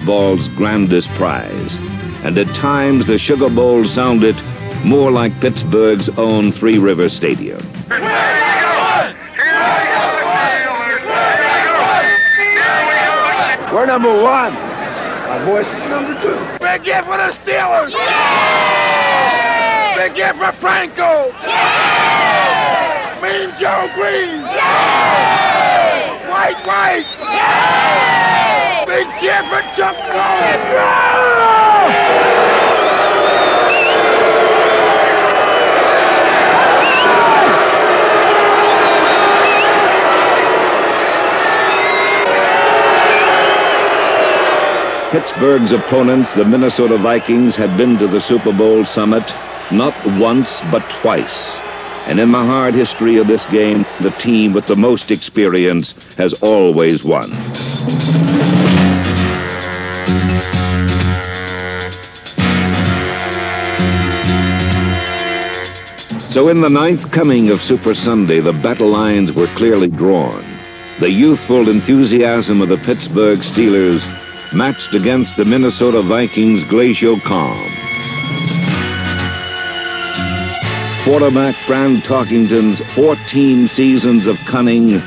football's grandest prize. And at times, the Sugar Bowl sounded more like Pittsburgh's own Three River Stadium. We're number one. Our voice is number two. Big hit for the Steelers. Yeah! Big hit for Franco. Yeah! Mean Joe Green. Yeah! White. Yeah! Big cheer for Chuck Noll. Pittsburgh's opponents, the Minnesota Vikings, had been to the Super Bowl summit not once but twice. And in the hard history of this game, the team with the most experience has always won. So in the ninth coming of Super Sunday, the battle lines were clearly drawn. The youthful enthusiasm of the Pittsburgh Steelers matched against the Minnesota Vikings' glacial calm. Quarterback Fran Tarkington's 14 seasons of cunning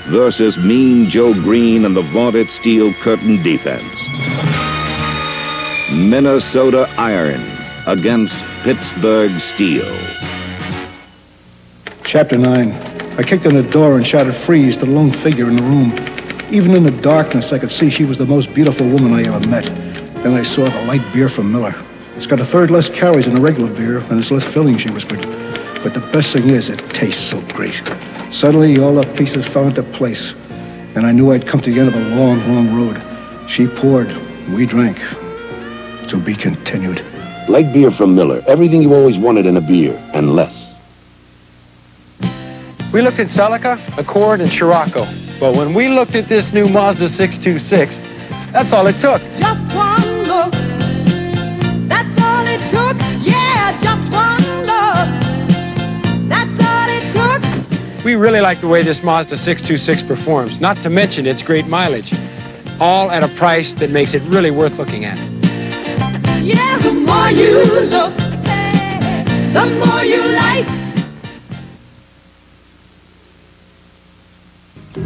versus Mean Joe Green and the vaunted steel curtain defense. Minnesota iron against Pittsburgh steel. Chapter 9. I kicked in the door and shouted freeze to the lone figure in the room. Even in the darkness, I could see she was the most beautiful woman I ever met. Then I saw the light beer from Miller. It's got a third less calories than a regular beer, and it's less filling, she whispered. But the best thing is, it tastes so great. Suddenly, all the pieces fell into place, and I knew I'd come to the end of a long, long road. She poured, we drank. To be continued. Light beer from Miller. Everything you always wanted in a beer, and less. We looked at Celica, Accord, and Scirocco. But when we looked at this new Mazda 626, that's all it took. Just one look, that's all it took. Yeah, just one look, that's all it took. We really like the way this Mazda 626 performs, not to mention its great mileage. All at a price that makes it really worth looking at. Yeah, the more you look, the more you like.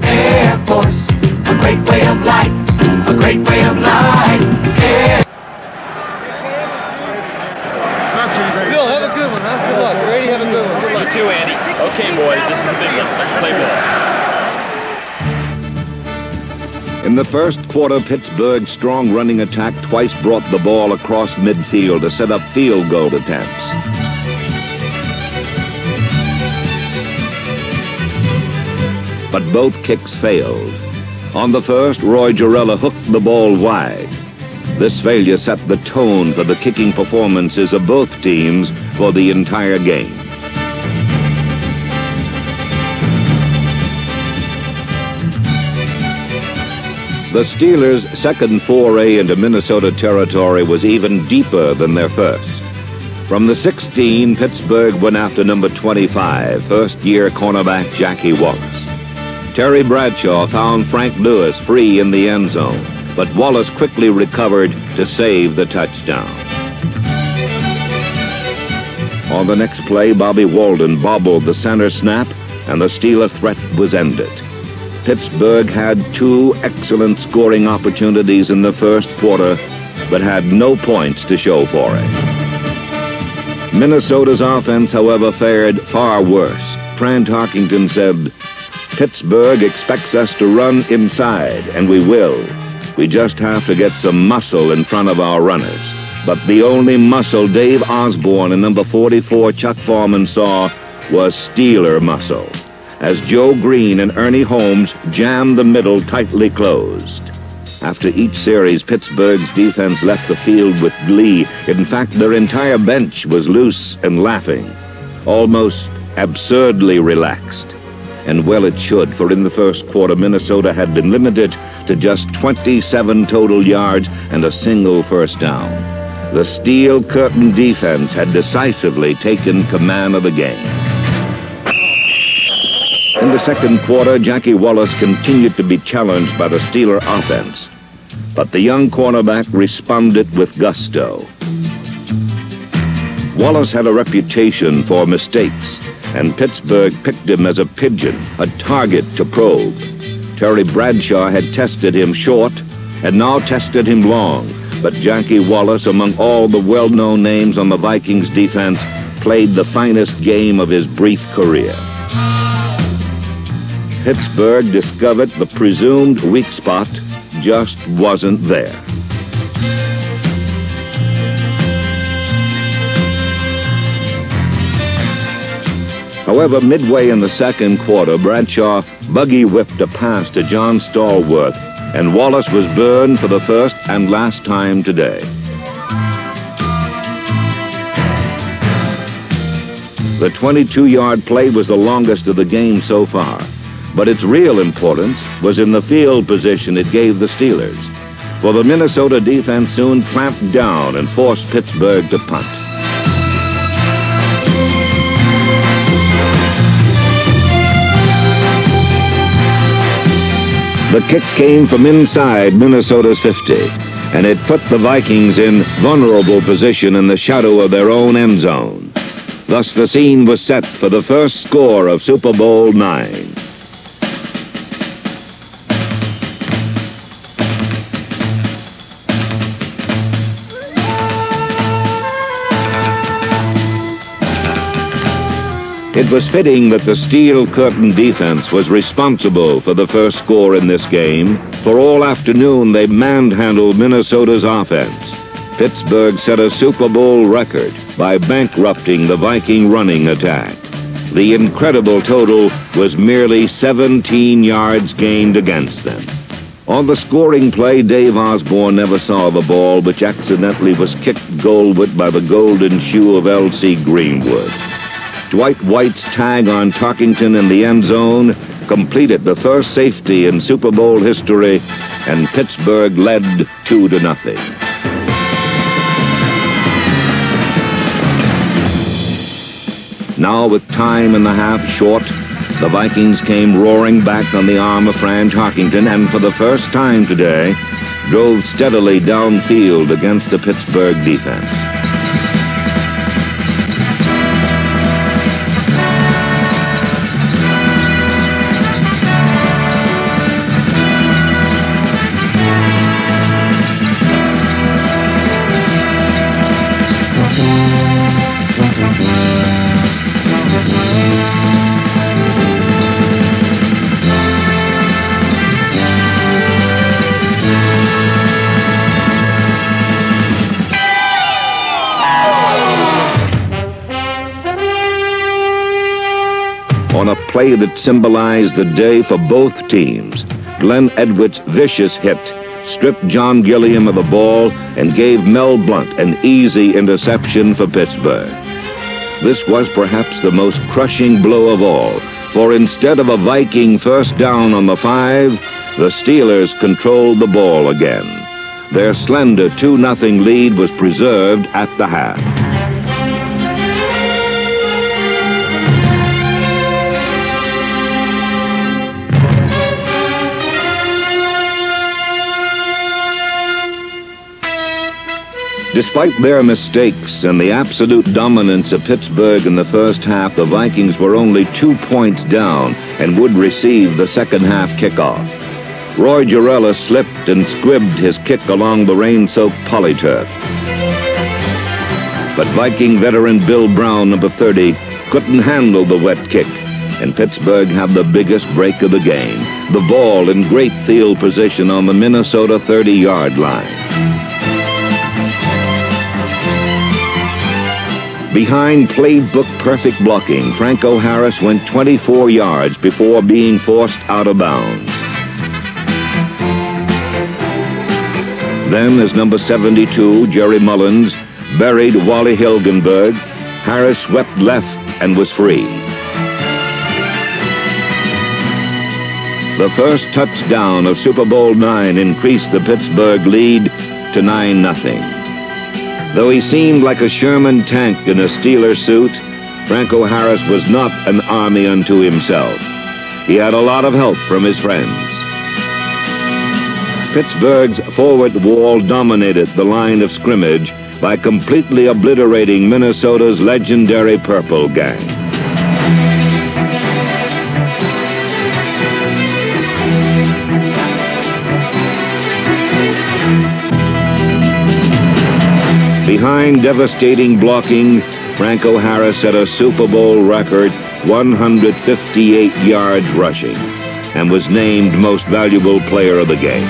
Air Force, a great way of life, a great way of life. Yeah. Bill, have a good one, huh? Good luck. Brady, have a good one. Good luck. You too, Andy. Okay, boys, this is the big one. Let's play ball. In the first quarter, Pittsburgh's strong running attack twice brought the ball across midfield to set up field goal attempts. But both kicks failed. On the first, Roy Girella hooked the ball wide. This failure set the tone for the kicking performances of both teams for the entire game. The Steelers' second foray into Minnesota territory was even deeper than their first. From the 16, Pittsburgh went after number 25, first-year cornerback Jackie Wallace. Terry Bradshaw found Frank Lewis free in the end zone, but Wallace quickly recovered to save the touchdown. On the next play, Bobby Walden bobbled the center snap, and the Steeler threat was ended. Pittsburgh had two excellent scoring opportunities in the first quarter, but had no points to show for it. Minnesota's offense, however, fared far worse. Fran Tarkington said, "Pittsburgh expects us to run inside, and we will. We just have to get some muscle in front of our runners." But the only muscle Dave Osborne and number 44 Chuck Foreman saw was Steeler muscle, as Joe Green and Ernie Holmes jammed the middle tightly closed. After each series, Pittsburgh's defense left the field with glee. In fact, their entire bench was loose and laughing, almost absurdly relaxed. And well it should, for in the first quarter, Minnesota had been limited to just 27 total yards and a single first down. The steel curtain defense had decisively taken command of the game. In the second quarter, Jackie Wallace continued to be challenged by the Steeler offense. but the young cornerback responded with gusto. Wallace had a reputation for mistakes, and Pittsburgh picked him as a pigeon, a target to probe. Terry Bradshaw had tested him short and now tested him long, but Jackie Wallace, among all the well-known names on the Vikings defense, played the finest game of his brief career. Pittsburgh discovered the presumed weak spot just wasn't there. However, midway in the second quarter, Bradshaw buggy-whipped a pass to John Stallworth, and Wallace was burned for the first and last time today. The 22-yard play was the longest of the game so far, but its real importance was in the field position it gave the Steelers, for the Minnesota defense soon clamped down and forced Pittsburgh to punt. The kick came from inside Minnesota's 50, and it put the Vikings in vulnerable position in the shadow of their own end zone. Thus, the scene was set for the first score of Super Bowl IX. It was fitting that the Steel Curtain defense was responsible for the first score in this game, for all afternoon they manhandled Minnesota's offense. Pittsburgh set a Super Bowl record by bankrupting the Viking running attack. The incredible total was merely 17 yards gained against them. On the scoring play, Dave Osborne never saw the ball, which accidentally was kicked goalward by the golden shoe of L.C. Greenwood. Dwight White's tag on Tarkington in the end zone completed the first safety in Super Bowl history, and Pittsburgh led 2-0. Now, with time in the half short, the Vikings came roaring back on the arm of Fran Tarkington, and for the first time today, drove steadily downfield against the Pittsburgh defense. On a play that symbolized the day for both teams, Glenn Edwards' vicious hit stripped John Gilliam of the ball and gave Mel Blount an easy interception for Pittsburgh. This was perhaps the most crushing blow of all, for instead of a Viking first down on the 5, the Steelers controlled the ball again. Their slender 2-0 lead was preserved at the half. Despite their mistakes and the absolute dominance of Pittsburgh in the first half, the Vikings were only 2 points down and would receive the second half kickoff. Roy Jarrella slipped and squibbed his kick along the rain-soaked polyturf. But Viking veteran Bill Brown, number 30, couldn't handle the wet kick, and Pittsburgh had the biggest break of the game, the ball in great field position on the Minnesota 30-yard line. Behind playbook-perfect blocking, Franco Harris went 24 yards before being forced out of bounds. Then, as number 72, Jerry Mullins, buried Wally Hilgenberg, Harris swept left and was free. The first touchdown of Super Bowl IX increased the Pittsburgh lead to 9-0. Though he seemed like a Sherman tank in a Steeler suit, Franco Harris was not an army unto himself. He had a lot of help from his friends. Pittsburgh's forward wall dominated the line of scrimmage by completely obliterating Minnesota's legendary Purple Gang. Behind devastating blocking, Franco Harris set a Super Bowl record 158 yards rushing and was named Most Valuable Player of the game.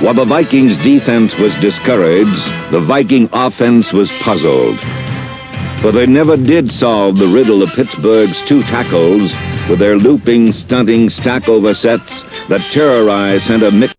While the Vikings' defense was discouraged, the Viking offense was puzzled. For they never did solve the riddle of Pittsburgh's two tackles with their looping, stunting stack-over sets that terrorized center Mick